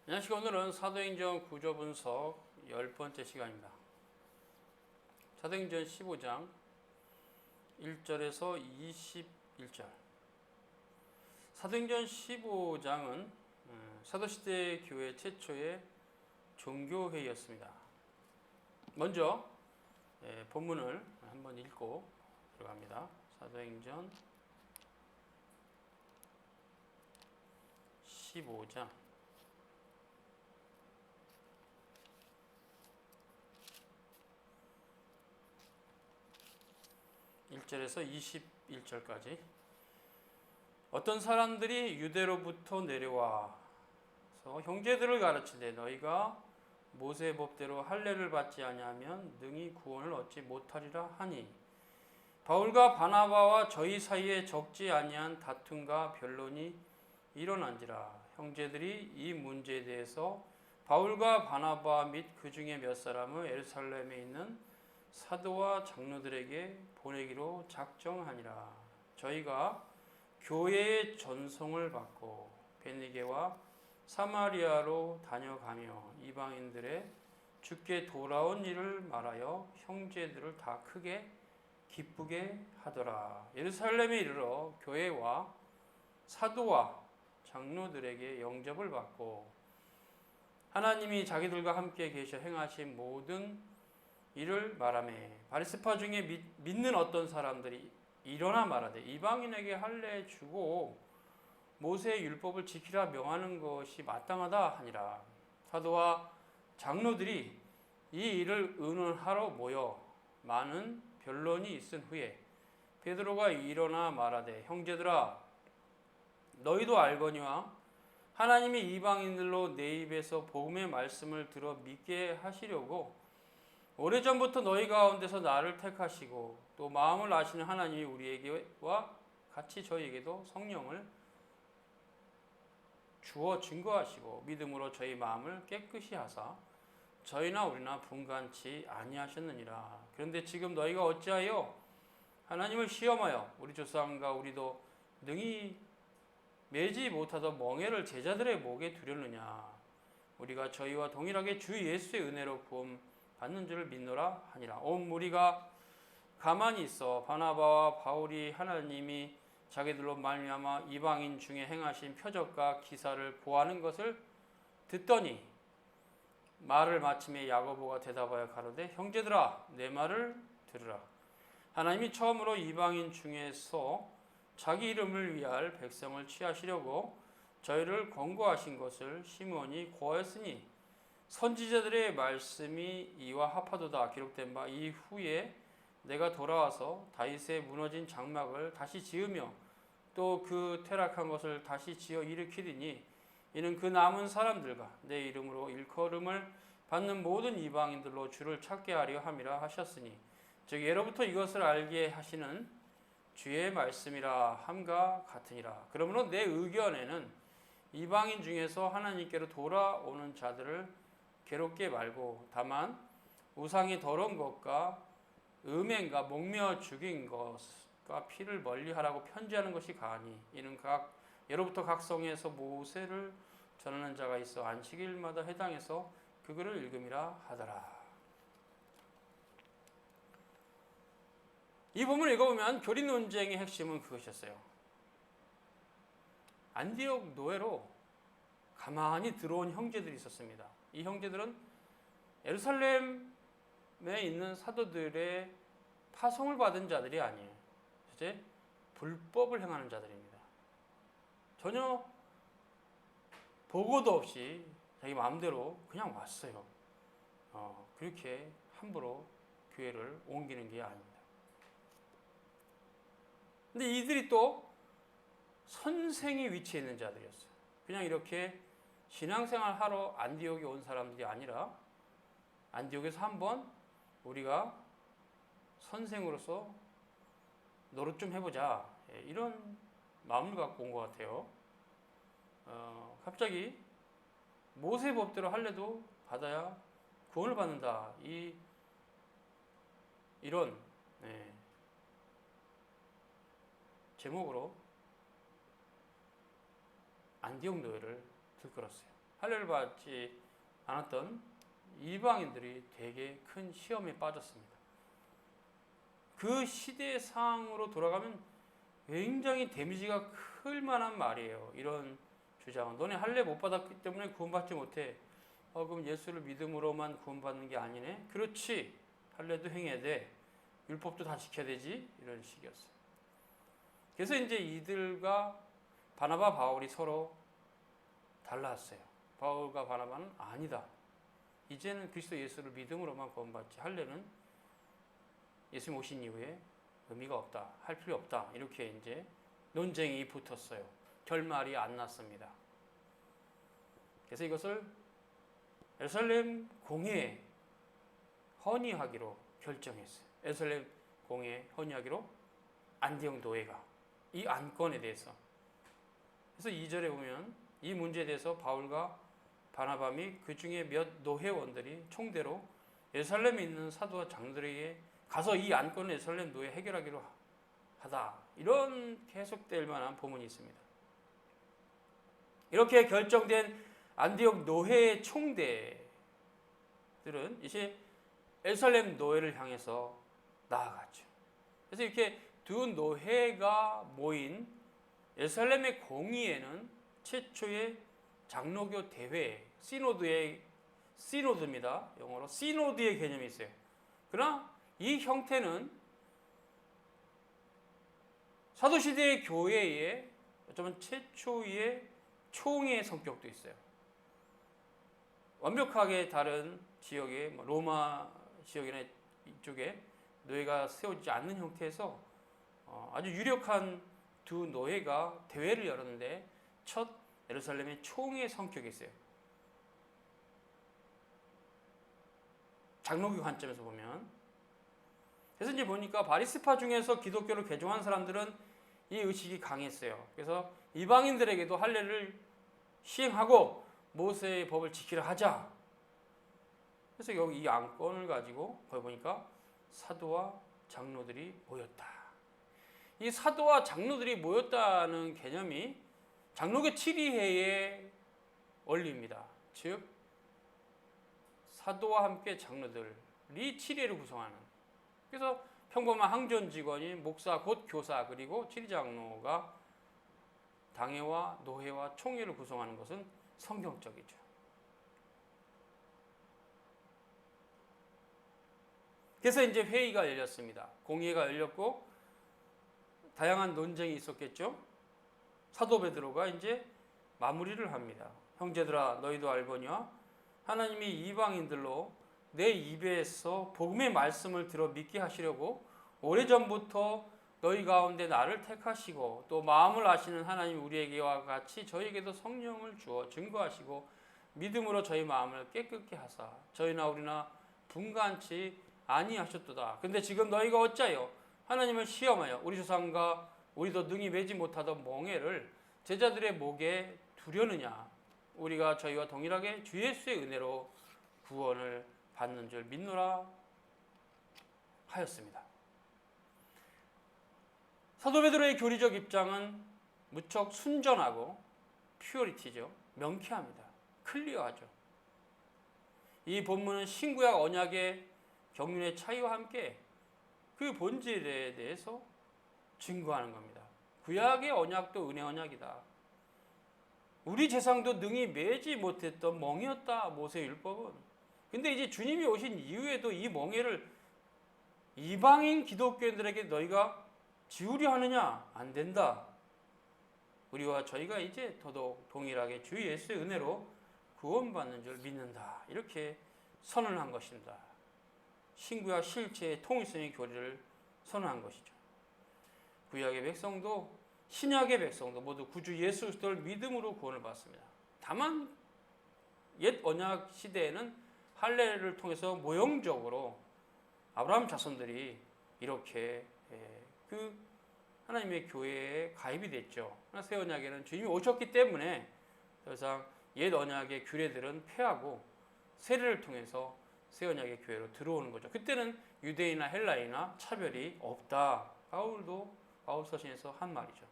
안녕하십니까. 오늘은 사도행전 구조 분석 10번째 시간입니다. 사도행전 15장 1절에서 21절. 사도행전 15장은 사도시대 교회 최초의 종교회의였습니다. 먼저 본문을 한번 읽고 들어갑니다. 사도행전 15장 1절에서 21절까지. 어떤 사람들이 유대로부터 내려와서 형제들을 가르치되 너희가 모세 법대로 할례를 받지 아니하면 능히 구원을 얻지 못하리라 하니, 바울과 바나바와 저희 사이에 적지 아니한 다툼과 변론이 일어난지라. 형제들이 이 문제에 대해서 바울과 바나바 및 그 중에 몇 사람을 예루살렘에 있는 사도와 장로들에게 보내기로 작정하니라. 저희가 교회의 전송을 받고 베니게와 사마리아로 다녀가며 이방인들의 주께 돌아온 일을 말하여 형제들을 다 크게 기쁘게 하더라. 예루살렘에 이르러 교회와 사도와 장로들에게 영접을 받고 하나님이 자기들과 함께 계셔 행하신 모든 이를 말하매, 바리새파 중에 믿는 어떤 사람들이 일어나 말하되 이방인에게 할례 주고 모세의 율법을 지키라 명하는 것이 마땅하다 하니라. 사도와 장로들이 이 일을 의논하러 모여 많은 변론이 있은 후에 베드로가 일어나 말하되, 형제들아, 너희도 알거니와 하나님이 이방인들로 내 입에서 복음의 말씀을 들어 믿게 하시려고 오래전부터 너희 가운데서 나를 택하시고 또 마음을 아시는 하나님이 우리에게와 같이 저희에게도 성령을 주어 증거하시고 믿음으로 저희 마음을 깨끗이 하사 저희나 우리나 분간치 아니하셨느니라. 그런데 지금 너희가 어찌하여 하나님을 시험하여 우리 조상과 우리도 능히 매지 못하던 멍에를 제자들의 목에 두렸느냐. 우리가 저희와 동일하게 주 예수의 은혜로 구원 받는 줄을 믿노라 하니라. 온 무리가 가만히 있어 바나바와 바울이 하나님이 자기들로 말미암아 이방인 중에 행하신 표적과 기사를 보하는 것을 듣더니 말을 마침에 야고보가 대답하여 가로되, 형제들아, 내 말을 들으라. 하나님이 처음으로 이방인 중에서 자기 이름을 위할 백성을 취하시려고 저희를 권고하신 것을 시몬이 고하였으니 선지자들의 말씀이 이와 합하도다. 기록된 바 이후에 내가 돌아와서 다윗의 무너진 장막을 다시 지으며 또 그 퇴락한 것을 다시 지어 일으키리니 이는 그 남은 사람들과 내 이름으로 일컬음을 받는 모든 이방인들로 주를 찾게 하려 함이라 하셨으니, 즉 예로부터 이것을 알게 하시는 주의 말씀이라 함과 같으니라. 그러므로 내 의견에는 이방인 중에서 하나님께로 돌아오는 자들을 괴롭게 말고 다만 우상이 더러운 것과 음행과 목며 죽인 것과 피를 멀리하라고 편지하는 것이 가하니, 이는 예로부터 각 성에서 모세를 전하는 자가 있어 안식일마다 해당해서 그 글을 읽음이라 하더라. 이 부분을 읽어보면 교리 논쟁의 핵심은 그것이었어요. 안디옥 노예로 가만히 들어온 형제들이 있었습니다. 이 형제들은 예루살렘에 있는 사도들의 파송을 받은 자들이 아니에요. 이제 불법을 행하는 자들입니다. 전혀 보고도 없이 자기 마음대로 그냥 왔어요. 그렇게 함부로 교회를 옮기는 게 아닙니다. 근데 이들이 또 선생의 위치에 있는 자들이었어요. 그냥 이렇게 신앙생활 하러 안디옥에 온 사람들이 아니라 안디옥에서 한번 우리가 선생으로서 노릇 좀 해보자, 이런 마음을 갖고 온 것 같아요. 갑자기 모세 법대로 할례도 받아야 구원을 받는다, 이런 제목으로 안디옥 노예를 들끓었어요. 할례를 받지 않았던 이방인들이 되게 큰 시험에 빠졌습니다. 그 시대의 상황으로 돌아가면 굉장히 데미지가 클 만한 말이에요. 이런 주장은 너네 할례 못 받았기 때문에 구원받지 못해. 그럼 예수를 믿음으로만 구원받는 게 아니네? 그렇지. 할례도 행해야 돼. 율법도 다 지켜야 되지. 이런 식이었어요. 그래서 이제 이들과 바나바 바울이 서로 달랐어요. 바울과 바나바는 아니다. 이제는 그리스도 예수를 믿음으로만 구원받지 할례는 예수님 오신 이후에 의미가 없다. 할 필요 없다. 이렇게 이제 논쟁이 붙었어요. 결말이 안 났습니다. 그래서 이것을 예루살렘 공회에 헌의하기로 결정했어요. 예루살렘 공회에 헌의하기로 안디옥 노예가 이 안건에 대해서. 그래서 2절에 보면 이 문제에 대해서 바울과 바나바 및 그 중에 몇 노회원들이 총대로 예루살렘에 있는 사도와 장로들에게 가서 이 안건을 예루살렘 노예 해결하기로 하다. 이런 해석될 만한 본문이 있습니다. 이렇게 결정된 안디옥 노회의 총대들은 이제 예루살렘 노예를 향해서 나아갔죠. 그래서 이렇게 두 노회가 모인 예루살렘의 공의회는 최초의 장로교 대회, 시노드입니다. 영어로 시노드의 개념이 있어요. 그러나 이 형태는 사도시대의 교회의 어쩌면 최초의 총회의 성격도 있어요. 완벽하게 다른 지역의 로마 지역이나 이쪽에 노예가 세워지지 않는 형태에서 아주 유력한 두 노예가 대회를 열었는데 첫 예루살렘의 총회의 성격이 있어요. 장로교 관점에서 보면. 그래서 이제 보니까 바리스파 중에서 기독교를 개종한 사람들은 이 의식이 강했어요. 그래서 이방인들에게도 할례를 시행하고 모세의 법을 지키려 하자. 그래서 여기 이 안건을 가지고 거기 보니까 사도와 장로들이 모였다. 이 사도와 장로들이 모였다는 개념이 장로교 7위회의 원리입니다. 즉 사도와 함께 장로들이 7위회를 구성하는. 그래서 평범한 항전 직원이 목사 곧 교사 그리고 7위 장로가 당회와 노회와 총회를 구성하는 것은 성경적이죠. 그래서 이제 회의가 열렸습니다. 공회가 열렸고 다양한 논쟁이 있었겠죠. 사도 베드로가 이제 마무리를 합니다. 형제들아 너희도 알거니와 하나님이 이방인들로 내 입에서 복음의 말씀을 들어 믿게 하시려고 오래전부터 너희 가운데 나를 택하시고 또 마음을 아시는 하나님 우리에게와 같이 저희에게도 성령을 주어 증거하시고 믿음으로 저희 마음을 깨끗게 하사 저희나 우리나 분간치 아니하셨도다. 근데 지금 너희가 어찌하여 하나님을 시험하여 우리 조상과 우리도 능히 매지 못하던 멍에를 제자들의 목에 두려느냐. 우리가 저희와 동일하게 주 예수의 은혜로 구원을 받는 줄 믿노라 하였습니다. 사도 베드로의 교리적 입장은 무척 순전하고 퓨어리티죠. 명쾌합니다. 클리어하죠. 이 본문은 신구약 언약의 경륜의 차이와 함께 그 본질에 대해서 증거하는 겁니다. 구약의 언약도 은혜 언약이다. 우리 재상도 능히 매지 못했던 멍이었다. 모세 율법은. 근데 이제 주님이 오신 이후에도 이 멍에를 이방인 기독교인들에게 너희가 지우려 하느냐? 안 된다. 우리와 저희가 이제 더더욱 동일하게 주 예수의 은혜로 구원받는 줄 믿는다. 이렇게 선언한 것입니다. 신구약 실체의 통일성의 교리를 선언한 것이죠. 구약의 백성도 신약의 백성도 모두 구주 예수 그리스도를 믿음으로 구원을 받습니다. 다만 옛 언약 시대에는 할례를 통해서 모형적으로 아브라함 자손들이 이렇게 그 하나님의 교회에 가입이 됐죠. 새 언약에는 주님이 오셨기 때문에 더 이상 옛 언약의 규례들은 폐하고 세례를 통해서 새 언약의 교회로 들어오는 거죠. 그때는 유대인이나 헬라인이나 차별이 없다. 바울 서신에서 한 말이죠.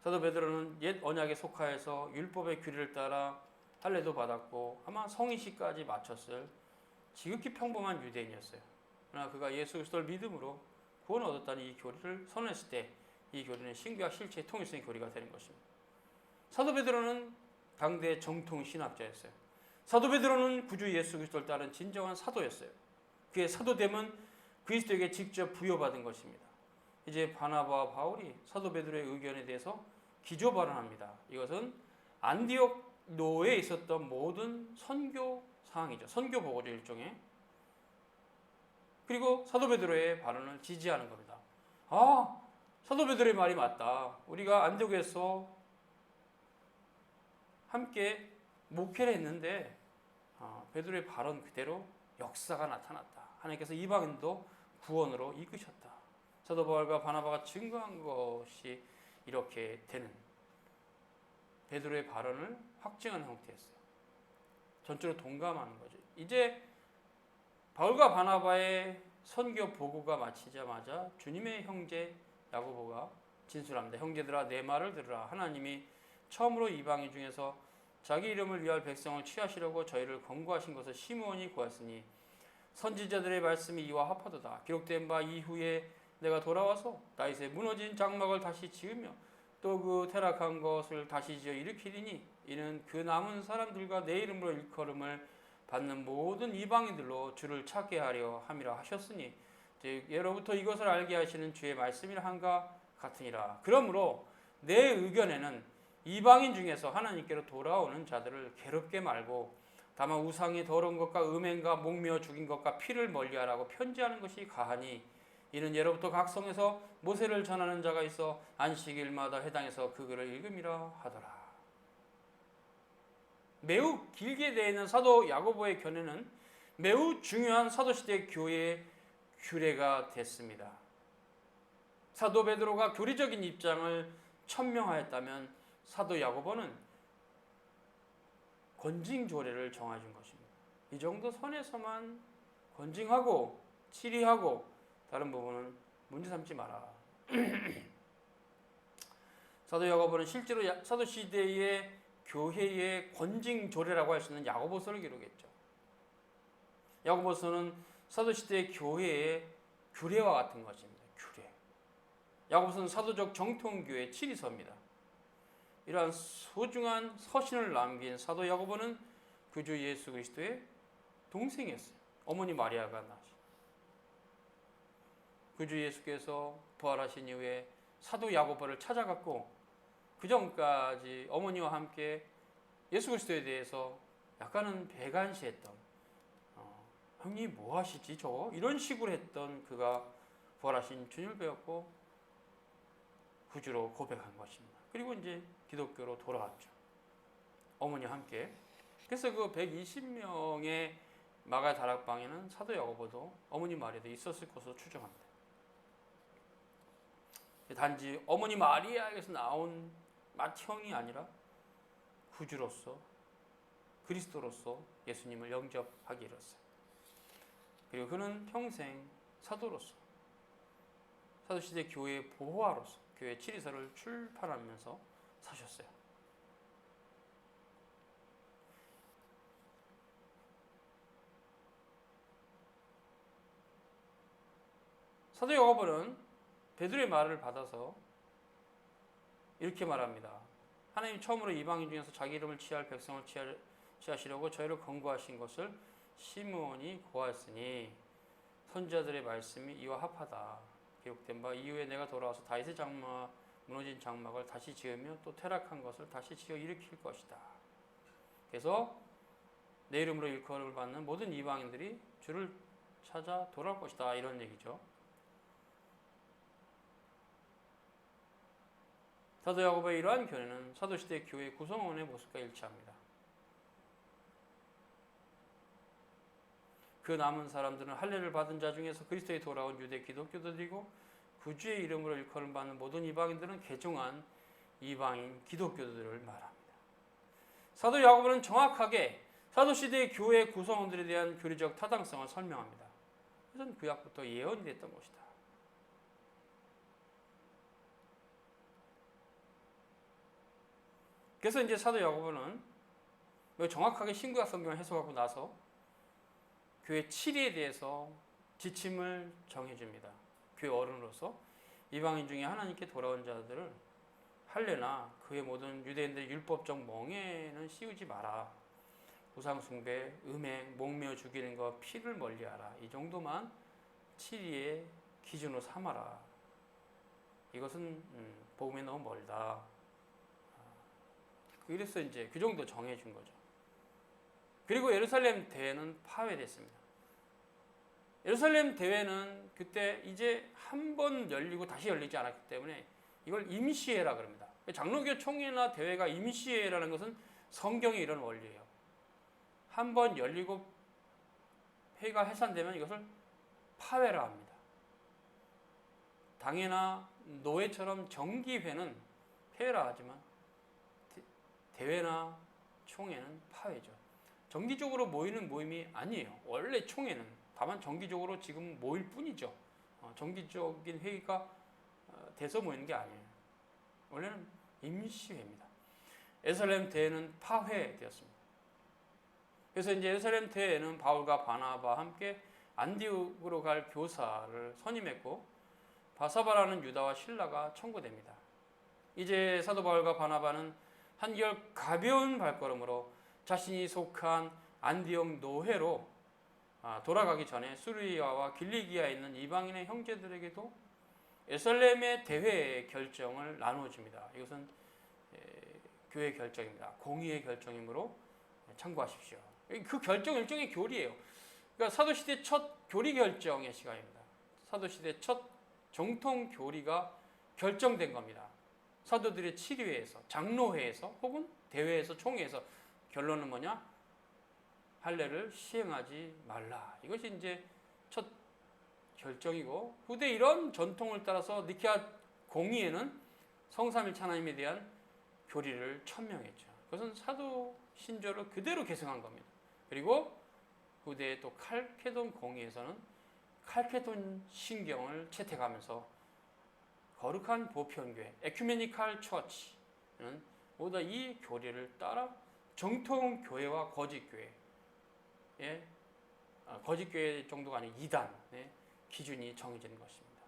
사도 베드로는 옛 언약에 속하여서 율법의 규례를 따라 할례도 받았고 아마 성인식까지 마쳤을 지극히 평범한 유대인이었어요. 그러나 그가 예수 그리스도를 믿음으로 구원을 얻었다는 이 교리를 선언했을 때 이 교리는 신구약 실체의 통일성의 교리가 되는 것입니다. 사도 베드로는 당대 정통 신학자였어요. 사도 베드로는 구주 예수 그리스도를 따른 진정한 사도였어요. 그의 사도됨은 그리스도에게 직접 부여받은 것입니다. 이제 바나바와 바울이 사도 베드로의 의견에 대해서 기조 발언합니다. 이것은 안디옥노에 있었던 모든 선교 사항이죠. 선교 보고죠, 일종의. 그리고 사도 베드로의 발언을 지지하는 겁니다. 사도 베드로의 말이 맞다. 우리가 안디옥에서 함께 목회를 했는데 베드로의 발언 그대로 역사가 나타났다. 하나님께서 이방인도 구원으로 이끄셨다. 사도 바울과 바나바가 증거한 것이 이렇게 되는 베드로의 발언을 확증하는 형태였어요. 전적으로 동감하는 거죠. 이제 바울과 바나바의 선교 보고가 마치자마자 주님의 형제 야고보가 진술합니다. 형제들아 내 말을 들으라. 하나님이 처음으로 이방인 중에서 자기 이름을 위할 백성을 취하시려고 저희를 권고하신 것을 시므온이 구하였으니 선지자들의 말씀이 이와 합하도다. 기록된 바 이후에 내가 돌아와서 다윗의 무너진 장막을 다시 지으며 또 그 퇴락한 것을 다시 지어 일으키리니 이는 그 남은 사람들과 내 이름으로 일컬음을 받는 모든 이방인들로 주를 찾게 하려 함이라 하셨으니 즉 예로부터 이것을 알게 하시는 주의 말씀이라 한가 같으니라. 그러므로 내 의견에는 이방인 중에서 하나님께로 돌아오는 자들을 괴롭게 말고 다만 우상의 더러운 것과 음행과 목매어 죽인 것과 피를 멀리하라고 편지하는 것이 가하니 이는 예로부터 각 성에서 모세를 전하는 자가 있어 안식일마다 해당해서 그 글을 읽음이라 하더라. 매우 길게 되어 있는 사도 야고보의 견해는 매우 중요한 사도시대 교회의 규례가 됐습니다. 사도 베드로가 교리적인 입장을 천명하였다면 사도 야고보는 권징조례를 정해준 것입니다. 이 정도 선에서만 권징하고 치리하고 다른 부분은 문제 삼지 마라. 사도 야고보는 실제로 사도시대의 교회의 권징조례라고 할 수 있는 야고보서를 기록했죠. 야고보서는 사도시대의 교회의 규례와 같은 것입니다. 규례. 야고보서는 사도적 정통교회 치리서입니다. 이러한 소중한 서신을 남긴 사도 야고보는 구주 예수 그리스도의 동생이었어요. 어머니 마리아가 낳으신. 구주 예수께서 부활하신 이후에 사도 야고보를 찾아갔고 그 전까지 어머니와 함께 예수 그리스도에 대해서 약간은 배관시했던 형님 뭐 하시지 저거? 이런 식으로 했던 그가 부활하신 주님을 배웠고 구주로 고백한 것입니다. 그리고 이제 기독교로 돌아왔죠. 어머니와 함께. 그래서 그 120명의 마가 다락방에는 사도 야고보도 어머니 마리아도 있었을 것으로 추정합니다. 단지 어머니 마리아에게서 나온 맏형이 아니라 구주로서 그리스도로서 예수님을 영접하기 이뤘어요. 그리고 그는 평생 사도로서 사도시대 교회의 보호하로서 교회 치리서를 출판하면서 사셨어요. 사도 야고보는 베드로의 말을 받아서 이렇게 말합니다. 하나님 처음으로 이방인 중에서 자기 이름을 취할 백성을 취하시려고 저희를 권고하신 것을 시므온이 고하였으니 선지자들의 말씀이 이와 합하다. 기록된 바 이후에 내가 돌아와서 다윗의 무너진 장막을 다시 지으며 또 퇴락한 것을 다시 지어 일으킬 것이다. 그래서 내 이름으로 일컬음을 받는 모든 이방인들이 주를 찾아 돌아올 것이다. 이런 얘기죠. 사도 야고보의 이러한 견해는 사도시대 교회 구성원의 모습과 일치합니다. 그 남은 사람들은 할례를 받은 자 중에서 그리스도에 돌아온 유대 기독교들이고 구주의 이름으로 일컬음 받는 모든 이방인들은 개종한 이방인 기독교들을 말합니다. 사도 야고보는 정확하게 사도시대의 교회 구성원들에 대한 교리적 타당성을 설명합니다. 그것은 구약부터 예언이 됐던 것이다. 그래서 이제 사도 야고보는 정확하게 신구약 성경을 해석하고 나서 교회 7위에 대해서 지침을 정해줍니다. 교회 어른으로서 이방인 중에 하나님께 돌아온 자들을 할례나 그의 모든 유대인들의 율법적 멍에는 씌우지 마라. 우상숭배, 음행, 목매어 죽이는 것, 피를 멀리하라. 이 정도만 7위의 기준으로 삼아라. 이것은 복음에 너무 멀다. 그래서 이제 그 정도 정해준 거죠. 그리고 예루살렘 대회는 파회됐습니다. 예루살렘 대회는 그때 이제 한 번 열리고 다시 열리지 않았기 때문에 이걸 임시회라 그럽니다. 장로교 총회나 대회가 임시회라는 것은 성경의 이런 원리예요. 한 번 열리고 회가 해산되면 이것을 파회라 합니다. 당회나 노회처럼 정기회는 폐회라 하지만 대회나 총회는 파회죠. 정기적으로 모이는 모임이 아니에요. 원래 총회는 다만 정기적으로 지금 모일 뿐이죠. 정기적인 회의가 돼서 모이는 게 아니에요. 원래는 임시회입니다. 예루살렘 대회는 파회되었습니다. 그래서 이제 예루살렘 대회는 바울과 바나바와 함께 안디옥으로 갈 교사를 선임했고 바사바라는 유다와 실라가 청구됩니다. 이제 사도 바울과 바나바는 한결 가벼운 발걸음으로 자신이 속한 안디옥 노회로 돌아가기 전에 수리아와 길리기아에 있는 이방인의 형제들에게도 예루살렘의 대회의 결정을 나누어줍니다. 이것은 교회 결정입니다. 공의의 결정이므로 참고하십시오. 그 결정 일종의 교리예요. 그러니까 사도시대 첫 교리 결정의 시간입니다. 사도시대 첫 정통 교리가 결정된 겁니다. 사도들의 7회에서, 장로회에서 혹은 대회에서, 총회에서 결론은 뭐냐? 할례를 시행하지 말라. 이것이 이제 첫 결정이고 후대 이런 전통을 따라서 니케아 공의회는 성삼일체 하나님에 대한 교리를 천명했죠. 그것은 사도 신조를 그대로 계승한 겁니다. 그리고 후대에 또 칼케돈 공의에서는 칼케돈 신경을 채택하면서 거룩한 보편교회, 에큐메니칼 처치는 모두 이 교리를 따라 정통 교회와 거짓 교회, 거짓 교회 정도가 아닌 이단의 기준이 정해지는 것입니다.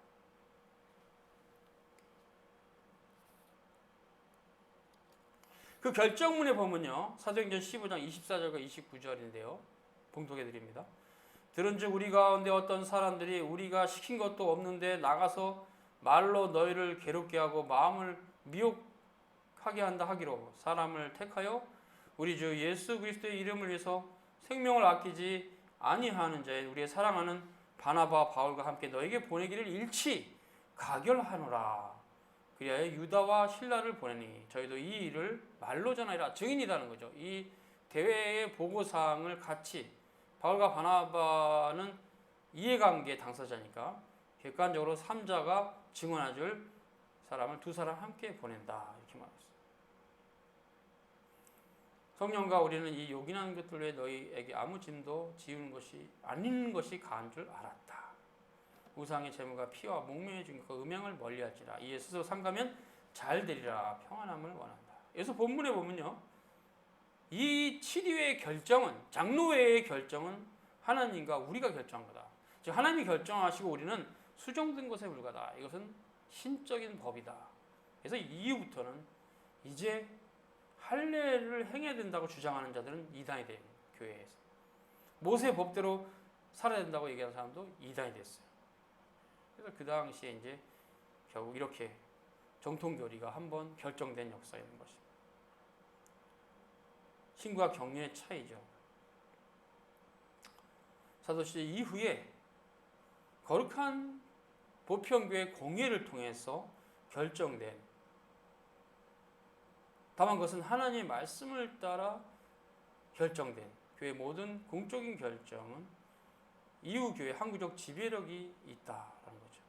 그 결정문에 보면요, 사도행전 15장 24절과 29절인데요, 봉독해 드립니다. 들은즉 우리 가운데 어떤 사람들이 우리가 시킨 것도 없는데 나가서 말로 너희를 괴롭게 하고 마음을 미혹하게 한다 하기로 사람을 택하여 우리 주 예수 그리스도의 이름을 위해서 생명을 아끼지 아니하는 자에 우리의 사랑하는 바나바와 바울과 함께 너에게 보내기를 일치 가결하노라. 그리하여 유다와 실라를 보내니 저희도 이 일을 말로 전하리라. 증인이라는 거죠. 이 대회의 보고사항을 같이 바울과 바나바는 이해관계 당사자니까 객관적으로 3자가 증언해줄 사람을 두 사람 함께 보낸다. 이렇게 말했어요. 성령과 우리는 이 요긴한 것들 외에 너희에게 아무 짐도 지우는 것이 아닌 것이 가한 줄 알았다. 우상의 재물과 피와 목매의 증거가 음행을 멀리할지라. 이에 스스로 삼가면 잘 되리라. 평안함을 원한다. 그래서 본문에 보면요, 이 7위의 결정은, 장로회의 결정은 하나님과 우리가 결정한 거다. 즉 하나님이 결정하시고 우리는 수정된 것에 불과하다. 이것은 신적인 법이다. 그래서 이후부터는 이제 할례를 행해야 된다고 주장하는 자들은 이단이 돼요. 교회에서. 모세 법대로 살아야 된다고 얘기하는 사람도 이단이 됐어요. 그래서 그 당시에 이제 결국 이렇게 정통교리가 한번 결정된 역사가 있는 것입니다. 신과 경륜의 차이죠. 사도시대 이후에 거룩한 보편교회 공회를 통해서 결정된, 다만 그것은 하나님의 말씀을 따라 결정된 교회 모든 공적인 결정은 이후 교회 항구적 지배력이 있다라는 거죠.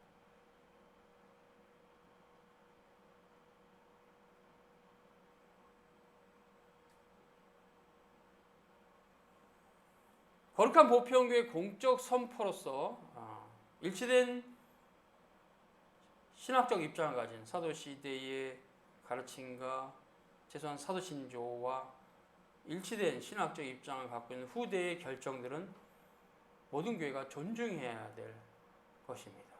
거룩한 보편교회 공적 선포로서 일치된 신학적 입장을 가진 사도시대의 가르침과 최소한 사도신조와 일치된 신학적 입장을 갖고 있는 후대의 결정들은 모든 교회가 존중해야 될 것입니다.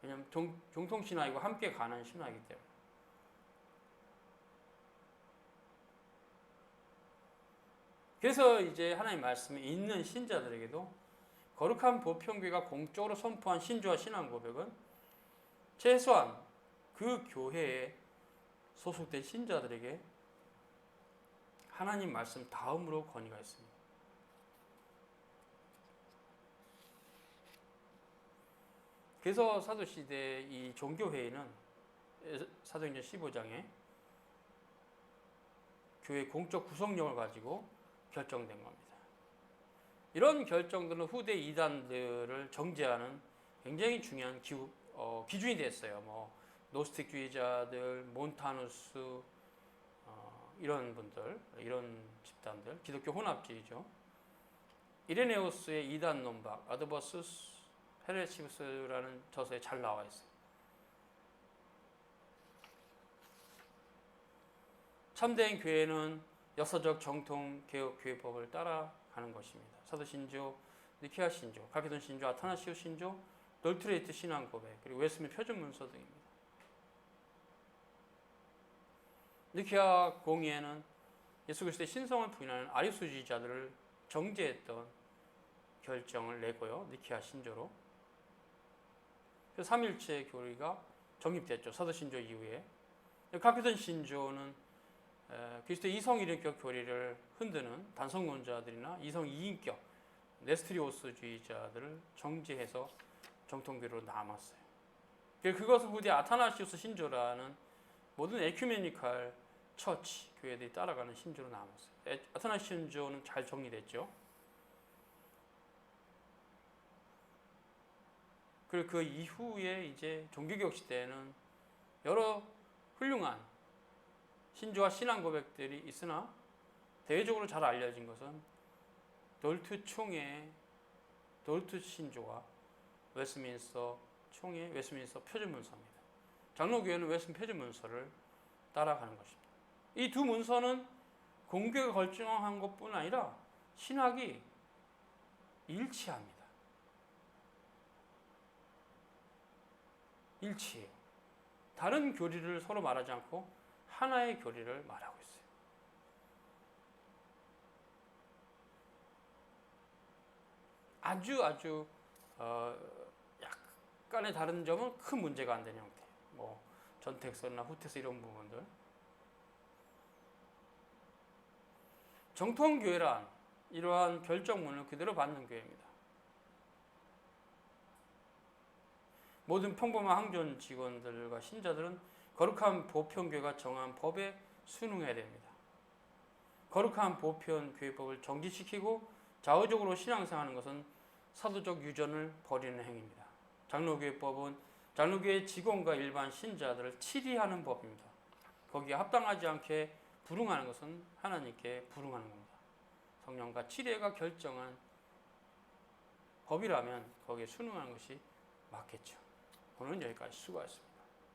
왜냐하면 정통신학이고 함께 가는 신학이기 때문에. 그래서 이제 하나님 말씀이 있는 신자들에게도 거룩한 보편교회가 공적으로 선포한 신조와 신앙 고백은 최소한 그 교회에 소속된 신자들에게 하나님 말씀 다음으로 권위가 있습니다. 그래서 사도시대 이 종교회의는 사도행전 15장에 교회 공적 구성력을 가지고 결정된 겁니다. 이런 결정들은 후대 이단들을 정죄하는 굉장히 중요한 기준이 됐어요. 뭐 노스틱주의자들, 몬타누스 이런 분들, 이런 집단들, 기독교 혼합주의죠. 이레네우스의 이단 논박, 아드버스스 헤레시브스라는 저서에 잘 나와 있어요. 참된 교회는 역사적 정통 개혁 교회법을 따라가는 것입니다. 사도신조, 니케아 신조, 갈케돈 신조, 아타나시오 신조, 널트레이트 신앙 고백, 그리고 웨스민 표준 문서 등입니다. 니케아 공의회는 예수 그리스도의 신성을 부인하는 아리수주의자들을 정죄했던 결정을 내고요. 니케아 신조로. 그래서 삼일체 교리가 정립됐죠. 사도신조 이후에. 갈케돈 신조는 그리스도의 이성 일인격 교리를 흔드는 단성론자들이나 이성 이인격 네스트리오스주의자들을 정죄해서 정통교리로 남았어요. 그것은 후대 아타나시우스 신조라는 모든 에큐메니칼 처치 교회들이 따라가는 신조로 남았어요. 아타나시우스 신조는 잘 정리됐죠. 그리고 그 이후에 이제 종교개혁 시대에는 여러 훌륭한 신조와 신앙 고백들이 있으나 대외적으로 잘 알려진 것은 돌트 총회, 돌트 신조와 웨스민스터 총회, 웨스민스터 표준 문서입니다. 장로교회는 웨스민스터 표준 문서를 따라가는 것입니다. 이 두 문서는 공교가 결정한 것뿐 아니라 신학이 일치합니다. 일치해요. 다른 교리를 서로 말하지 않고 하나의 교리를 말하고 있어요. 아주 약간의 다른 점은 큰 문제가 안 되는 형태. 뭐 전텍스나 후텍스 이런 부분들. 정통교회란 이러한 결정문을 그대로 받는 교회입니다. 모든 평범한 항존 직원들과 신자들은 거룩한 보편교회가 정한 법에 순응해야 됩니다. 거룩한 보편교회법을 정지시키고 자의적으로 신앙생활하는 것은 사도적 유전을 버리는 행위입니다. 장로교회법은 장로교회 직원과 일반 신자들을 치리하는 법입니다. 거기에 합당하지 않게 불응하는 것은 하나님께 불응하는 겁니다. 성령과 치례가 결정한 법이라면 거기에 순응하는 것이 맞겠죠. 오늘은 여기까지 수고하셨습니다.